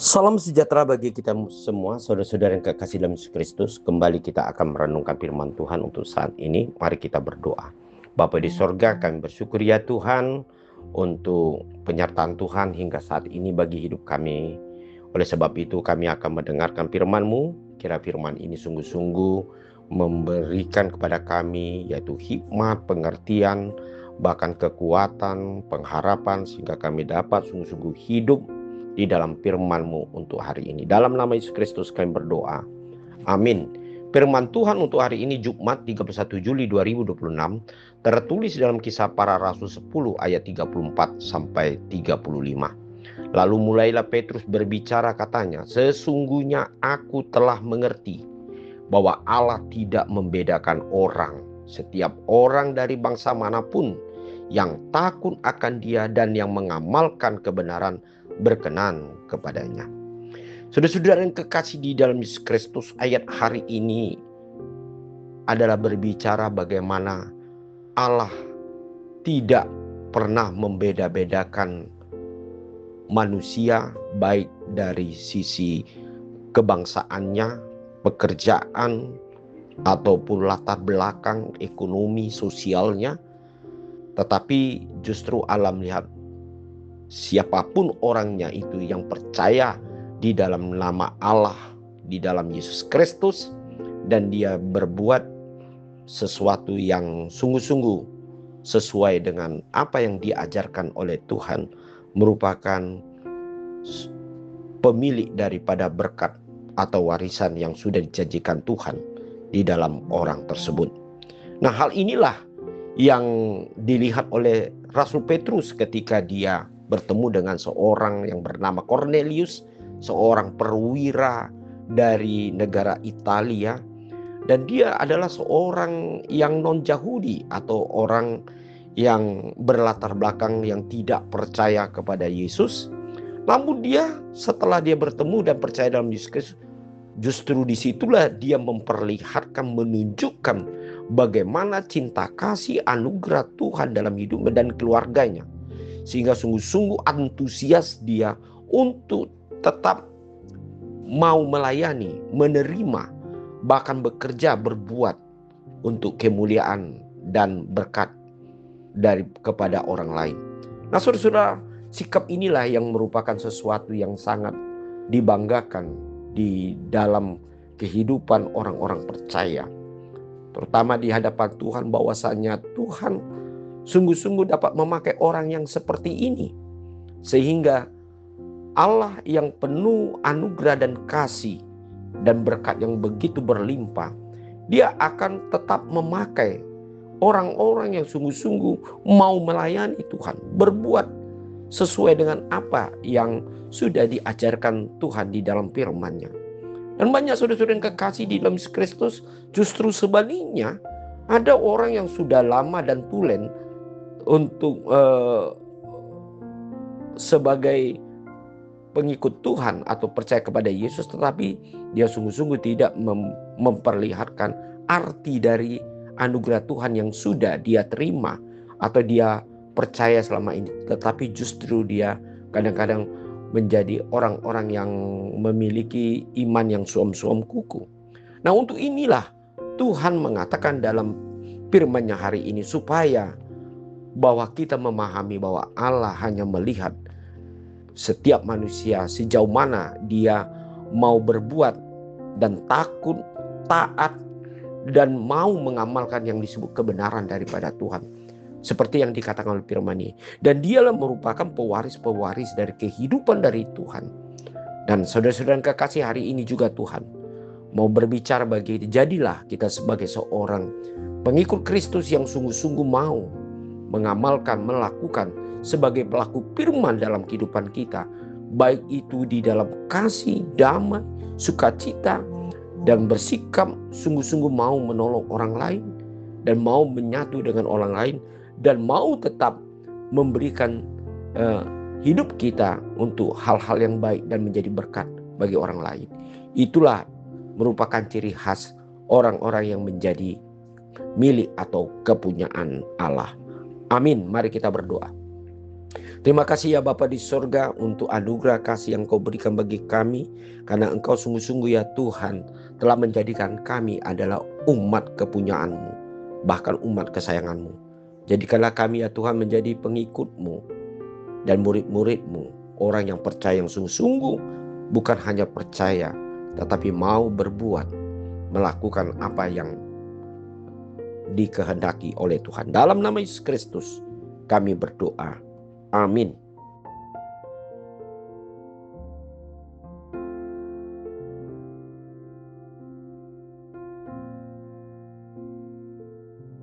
Salam sejahtera bagi kita semua, saudara-saudara yang kekasih dalam Yesus Kristus. Kembali kita akan merenungkan firman Tuhan untuk saat ini. Mari kita berdoa. Bapa di sorga, kami bersyukur ya Tuhan untuk penyertaan Tuhan hingga saat ini bagi hidup kami. Oleh sebab itu kami akan mendengarkan firman-Mu. Kira firman ini sungguh-sungguh memberikan kepada kami yaitu hikmat, pengertian, bahkan kekuatan, pengharapan, sehingga kami dapat sungguh-sungguh hidup di dalam firman-Mu untuk hari ini. Dalam nama Yesus Kristus kami berdoa. Amin. Firman Tuhan untuk hari ini Jumat 31 Juli 2026 tertulis dalam Kisah Para Rasul 10 ayat 34 sampai 35. Lalu mulailah Petrus berbicara, katanya, "Sesungguhnya aku telah mengerti bahwa Allah tidak membedakan orang. Setiap orang dari bangsa manapun yang takut akan Dia dan yang mengamalkan kebenaran berkenan kepadanya." Saudara-saudara yang kekasih di dalam Yesus Kristus, ayat hari ini adalah berbicara bagaimana Allah tidak pernah membeda-bedakan manusia, baik dari sisi kebangsaannya, pekerjaan, ataupun latar belakang ekonomi sosialnya. Tetapi justru Allah melihat siapapun orangnya itu yang percaya di dalam nama Allah, di dalam Yesus Kristus, dan dia berbuat sesuatu yang sungguh-sungguh sesuai dengan apa yang diajarkan oleh Tuhan, merupakan pemilik daripada berkat atau warisan yang sudah dijanjikan Tuhan di dalam orang tersebut. Nah, hal inilah yang dilihat oleh Rasul Petrus ketika dia bertemu dengan seorang yang bernama Cornelius, seorang perwira dari negara Italia, dan dia adalah seorang yang non-Yahudi atau orang yang berlatar belakang yang tidak percaya kepada Yesus. Namun dia setelah dia bertemu dan percaya dalam Yesus Kristus, justru disitulah dia memperlihatkan, menunjukkan bagaimana cinta kasih anugerah Tuhan dalam hidupnya dan keluarganya, sehingga sungguh-sungguh antusias dia untuk tetap mau melayani, menerima, bahkan bekerja, berbuat untuk kemuliaan dan berkat kepada orang lain. Nah, saudara-saudara, sikap inilah yang merupakan sesuatu yang sangat dibanggakan di dalam kehidupan orang-orang percaya, terutama di hadapan Tuhan, bahwasanya Tuhan sungguh-sungguh dapat memakai orang yang seperti ini, sehingga Allah yang penuh anugerah dan kasih dan berkat yang begitu berlimpah, Dia akan tetap memakai orang-orang yang sungguh-sungguh mau melayani Tuhan, berbuat sesuai dengan apa yang sudah diajarkan Tuhan di dalam firman-Nya. Dan banyak saudara-saudara yang kekasih di dalam Kristus, justru sebaliknya, ada orang yang sudah lama dan tulen untuk sebagai pengikut Tuhan atau percaya kepada Yesus, tetapi dia sungguh-sungguh tidak memperlihatkan arti dari anugerah Tuhan yang sudah dia terima atau dia percaya selama ini, tetapi justru dia kadang-kadang menjadi orang-orang yang memiliki iman yang suam-suam kuku. Nah, untuk inilah Tuhan mengatakan dalam firman-Nya hari ini, supaya bahwa kita memahami bahwa Allah hanya melihat setiap manusia sejauh mana dia mau berbuat dan takut, taat, dan mau mengamalkan yang disebut kebenaran daripada Tuhan, seperti yang dikatakan oleh firman ini. Dan dialah merupakan pewaris-pewaris dari kehidupan dari Tuhan. Dan saudara-saudara yang kekasih, hari ini juga Tuhan mau berbicara bagi kita. Jadilah kita sebagai seorang pengikut Kristus yang sungguh-sungguh mau mengamalkan, melakukan sebagai pelaku firman dalam kehidupan kita, baik itu di dalam kasih, damai, sukacita, dan bersikap sungguh-sungguh mau menolong orang lain, dan mau menyatu dengan orang lain, dan mau tetap memberikan hidup kita untuk hal-hal yang baik dan menjadi berkat bagi orang lain. Itulah merupakan ciri khas orang-orang yang menjadi milik atau kepunyaan Allah. Amin. Mari kita berdoa. Terima kasih ya Bapa di sorga untuk anugerah kasih yang Kau berikan bagi kami. Karena Engkau sungguh-sungguh ya Tuhan telah menjadikan kami adalah umat kepunyaan-Mu, bahkan umat kesayangan-Mu. Jadikanlah kami ya Tuhan menjadi pengikut-Mu dan murid-murid-Mu, orang yang percaya yang sungguh-sungguh, bukan hanya percaya tetapi mau berbuat, melakukan apa yang dikehendaki oleh Tuhan. Dalam nama Yesus Kristus kami berdoa. Amin.